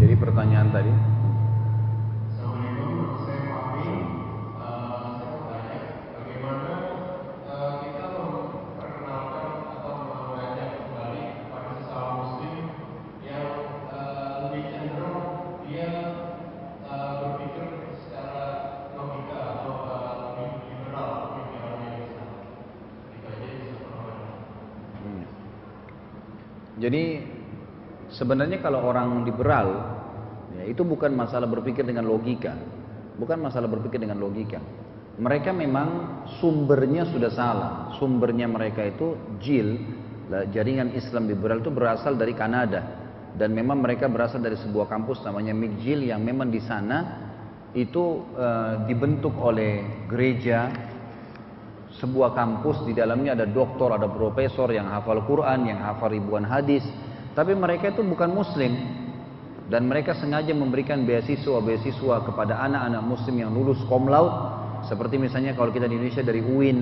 Jadi pertanyaan tadi, Assalamualaikum, saya Fahmi. Saya mau tanya, bagaimana kita memperkenalkan atau mengajak kembali kepada sesama Muslim yang lebih cenderung dia berpikir secara logika atau lebih liberal pemikirannya Islam. Itu aja bisa pengalaman. jadi sebenarnya kalau orang liberal, ya, itu bukan masalah berpikir dengan logika, bukan masalah berpikir dengan logika. Mereka memang sumbernya sudah salah. Sumbernya mereka itu jaringan Islam liberal itu berasal dari Kanada, dan memang mereka berasal dari sebuah kampus namanya McGill yang memang di sana itu dibentuk oleh gereja. Sebuah kampus di dalamnya ada doktor, ada profesor yang hafal Quran, yang hafal ribuan hadis. Tapi mereka itu bukan muslim, dan mereka sengaja memberikan beasiswa kepada anak-anak muslim yang lulus cum laude, seperti misalnya kalau kita di Indonesia dari UIN,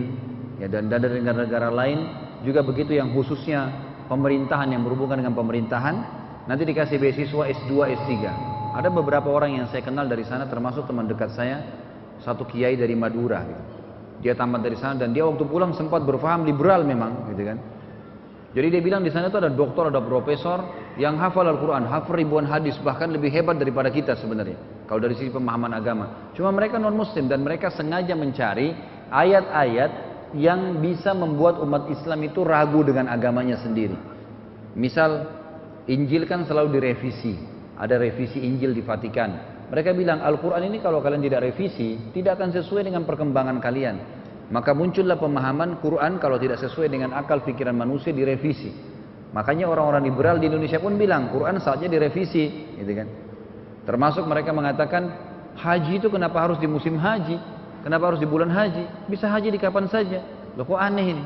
ya, dan dari negara-negara lain juga begitu, yang khususnya pemerintahan, yang berhubungan dengan pemerintahan, nanti dikasih beasiswa S2, S3. Ada beberapa orang yang saya kenal dari sana, termasuk teman dekat saya, satu kiai dari Madura gitu. Dia tamat dari sana dan dia waktu pulang sempat berfaham liberal memang gitu kan. Jadi dia bilang di sana itu ada doktor, ada profesor yang hafal Al-Quran, hafal ribuan hadis, bahkan lebih hebat daripada kita sebenarnya kalau dari sisi pemahaman agama. Cuma mereka non muslim dan mereka sengaja mencari ayat-ayat yang bisa membuat umat Islam itu ragu dengan agamanya sendiri. Misal Injil kan selalu direvisi, ada revisi Injil di Vatikan. Mereka bilang Al-Quran ini kalau kalian tidak revisi, tidak akan sesuai dengan perkembangan kalian. Maka muncullah pemahaman Quran kalau tidak sesuai dengan akal pikiran manusia direvisi. Makanya orang-orang liberal di Indonesia pun bilang Quran saatnya direvisi, gitu kan. Termasuk mereka mengatakan haji itu kenapa harus di musim haji? Kenapa harus di bulan haji? Bisa haji di kapan saja. Loh, kok aneh ini?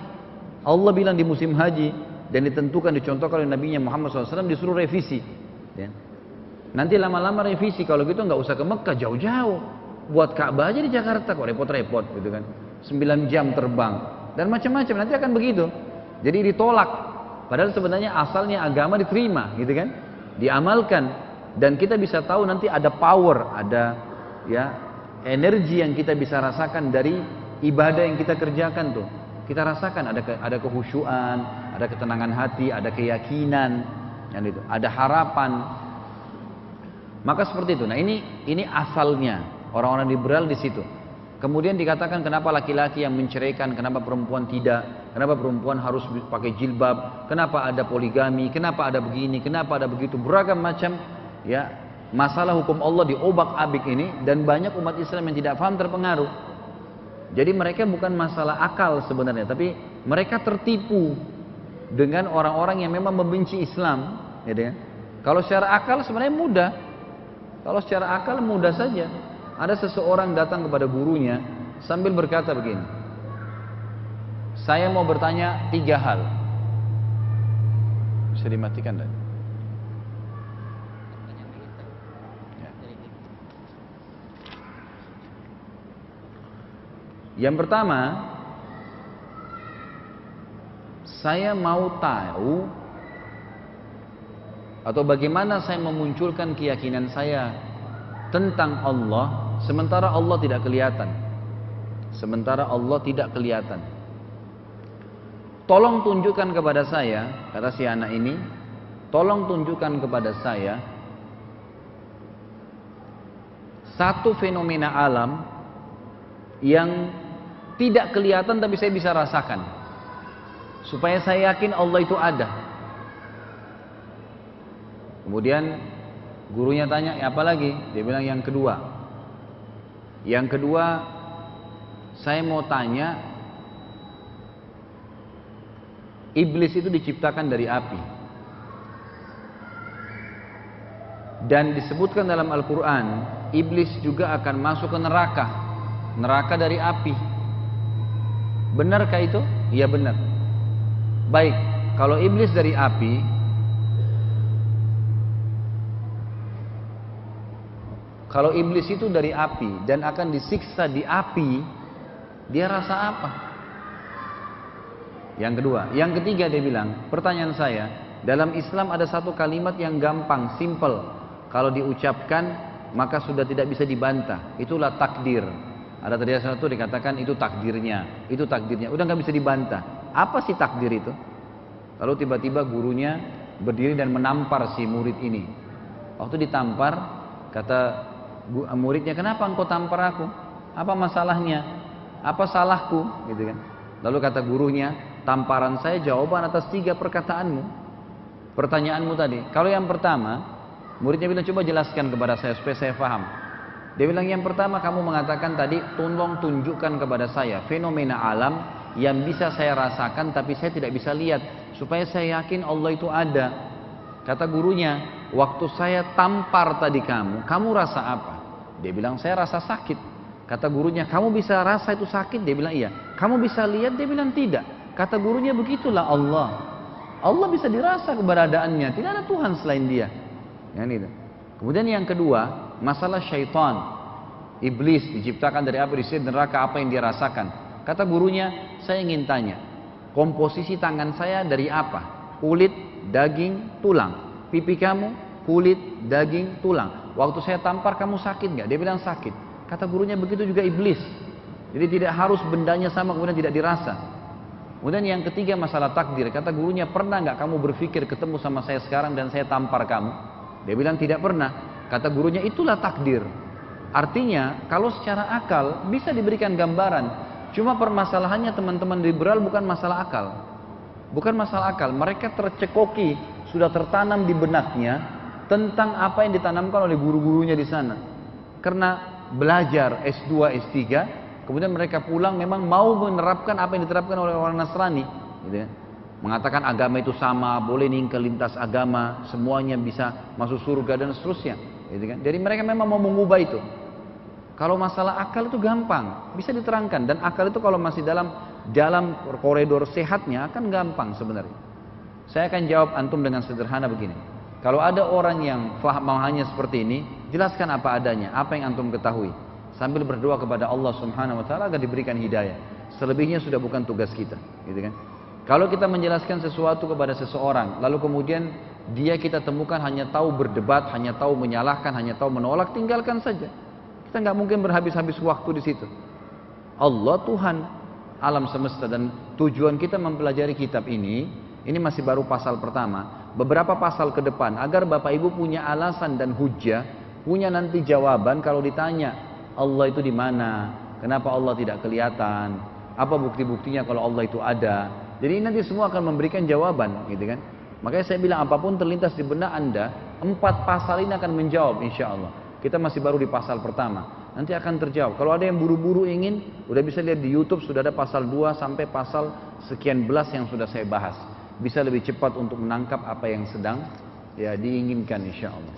Allah bilang di musim haji dan ditentukan, dicontohkan oleh Nabi Muhammad SAW, disuruh revisi. Ya. Nanti lama-lama revisi, kalau gitu nggak usah ke Mekah jauh-jauh, buat Ka'bah aja di Jakarta, kok repot-repot, gitu kan. 9 jam terbang dan macam-macam, nanti akan begitu. Jadi ditolak, padahal sebenarnya asalnya agama diterima, gitu kan, diamalkan, dan kita bisa tahu nanti ada power, ada ya energi yang kita bisa rasakan dari ibadah yang kita kerjakan tuh. Kita rasakan ada kehusyuan, ada ketenangan hati, ada keyakinan, yang itu, ada harapan. Maka seperti itu. Nah ini asalnya orang-orang liberal di situ. Kemudian dikatakan kenapa laki-laki yang menceraikan, kenapa perempuan tidak, kenapa perempuan harus pakai jilbab, kenapa ada poligami, kenapa ada begini, kenapa ada begitu, beragam macam ya masalah hukum Allah diobak-abik ini, dan banyak umat Islam yang tidak paham terpengaruh. Jadi mereka bukan masalah akal sebenarnya, tapi mereka tertipu dengan orang-orang yang memang membenci Islam, gitu ya. Kalau secara akal sebenarnya mudah. Kalau secara akal mudah saja. Ada seseorang datang kepada gurunya sambil berkata begini, saya mau bertanya 3 hal. Bisa dimatikan dan? Ya. Yang pertama, saya mau tahu atau bagaimana saya memunculkan keyakinan saya tentang Allah sementara Allah tidak kelihatan. Sementara Allah tidak kelihatan. Tolong tunjukkan kepada saya, kata si anak ini, tolong tunjukkan kepada saya satu fenomena alam yang tidak kelihatan tapi saya bisa rasakan, supaya saya yakin Allah itu ada. Kemudian gurunya tanya, apa lagi? Dia bilang yang kedua. Yang kedua, saya mau tanya, iblis itu diciptakan dari api. Dan disebutkan dalam Al-Quran, iblis juga akan masuk ke neraka. Neraka dari api. Benarkah itu? Iya benar. Baik, kalau iblis dari api, kalau iblis itu dari api dan akan disiksa di api, dia rasa apa? Yang kedua. Yang ketiga dia bilang, pertanyaan saya, dalam Islam ada satu kalimat yang gampang, simple. kalau diucapkan maka sudah tidak bisa dibantah. Itulah takdir. Ada tadi satu dikatakan itu takdirnya, udah nggak bisa dibantah. Apa sih takdir itu? Lalu tiba-tiba gurunya berdiri dan menampar si murid ini. Waktu ditampar, kata muridnya, kenapa engkau tampar aku? Apa masalahnya? Apa salahku? Gitu kan. Lalu kata gurunya, tamparan saya jawaban atas 3 perkataanmu. Pertanyaanmu tadi. Kalau yang pertama, muridnya bilang coba jelaskan kepada saya supaya saya paham. Dia bilang yang pertama kamu mengatakan tadi, tolong tunjukkan kepada saya fenomena alam yang bisa saya rasakan tapi saya tidak bisa lihat, supaya saya yakin Allah itu ada. Kata gurunya, waktu saya tampar tadi kamu rasa apa? Dia bilang saya rasa sakit. Kata gurunya, kamu bisa rasa itu sakit? Dia bilang iya. Kamu bisa lihat? Dia bilang tidak. Kata gurunya, begitulah Allah. Allah bisa dirasa keberadaannya, tidak ada Tuhan selain dia. Yang itu. Kemudian yang kedua, masalah syaitan. Iblis diciptakan dari api, disihir neraka, apa yang dia rasakan? Kata gurunya, saya ingin tanya, komposisi tangan saya dari apa? Kulit, daging, tulang. Pipi kamu, kulit, daging, tulang. Waktu saya tampar kamu sakit nggak? Dia bilang sakit. Kata gurunya begitu juga iblis. Jadi tidak harus bendanya sama kemudian tidak dirasa. Kemudian yang ketiga masalah takdir. Kata gurunya, pernah nggak kamu berpikir ketemu sama saya sekarang dan saya tampar kamu? Dia bilang tidak pernah. Kata gurunya, itulah takdir. Artinya kalau secara akal bisa diberikan gambaran. Cuma permasalahannya teman-teman liberal bukan masalah akal. Bukan masalah akal. Mereka tercekoki, sudah tertanam di benaknya tentang apa yang ditanamkan oleh guru-gurunya di sana. Karena belajar S2, S3, kemudian mereka pulang memang mau menerapkan apa yang diterapkan oleh orang Nasrani, gitu ya. Mengatakan agama itu sama, boleh ninggal lintas agama, semuanya bisa masuk surga dan seterusnya, gitu kan. Jadi mereka memang mau mengubah itu. Kalau masalah akal itu gampang, bisa diterangkan, dan akal itu kalau masih dalam koridor sehatnya akan gampang sebenarnya. Saya akan jawab antum dengan sederhana begini. Kalau ada orang yang pemahamannya seperti ini, jelaskan apa adanya, apa yang antum ketahui, sambil berdoa kepada Allah Subhanahu wa taala agar diberikan hidayah. Selebihnya sudah bukan tugas kita, gitu kan? Kalau kita menjelaskan sesuatu kepada seseorang, lalu kemudian dia kita temukan hanya tahu berdebat, hanya tahu menyalahkan, hanya tahu menolak, tinggalkan saja. Kita nggak mungkin berhabis-habis waktu di situ. Allah Tuhan alam semesta, dan tujuan kita mempelajari kitab ini masih baru pasal pertama. Beberapa pasal ke depan agar Bapak Ibu punya alasan dan hujjah, punya nanti jawaban kalau ditanya Allah itu di mana, kenapa Allah tidak kelihatan, apa bukti-buktinya kalau Allah itu ada. Jadi nanti semua akan memberikan jawaban, gitu kan? Makanya saya bilang apapun terlintas di benak Anda, 4 pasal ini akan menjawab insya Allah. Kita masih baru di pasal pertama, nanti akan terjawab. Kalau ada yang buru-buru ingin, udah bisa lihat di YouTube, sudah ada pasal 2 sampai pasal sekian belas yang sudah saya bahas. Bisa lebih cepat untuk menangkap apa yang sedang ya diinginkan insya Allah.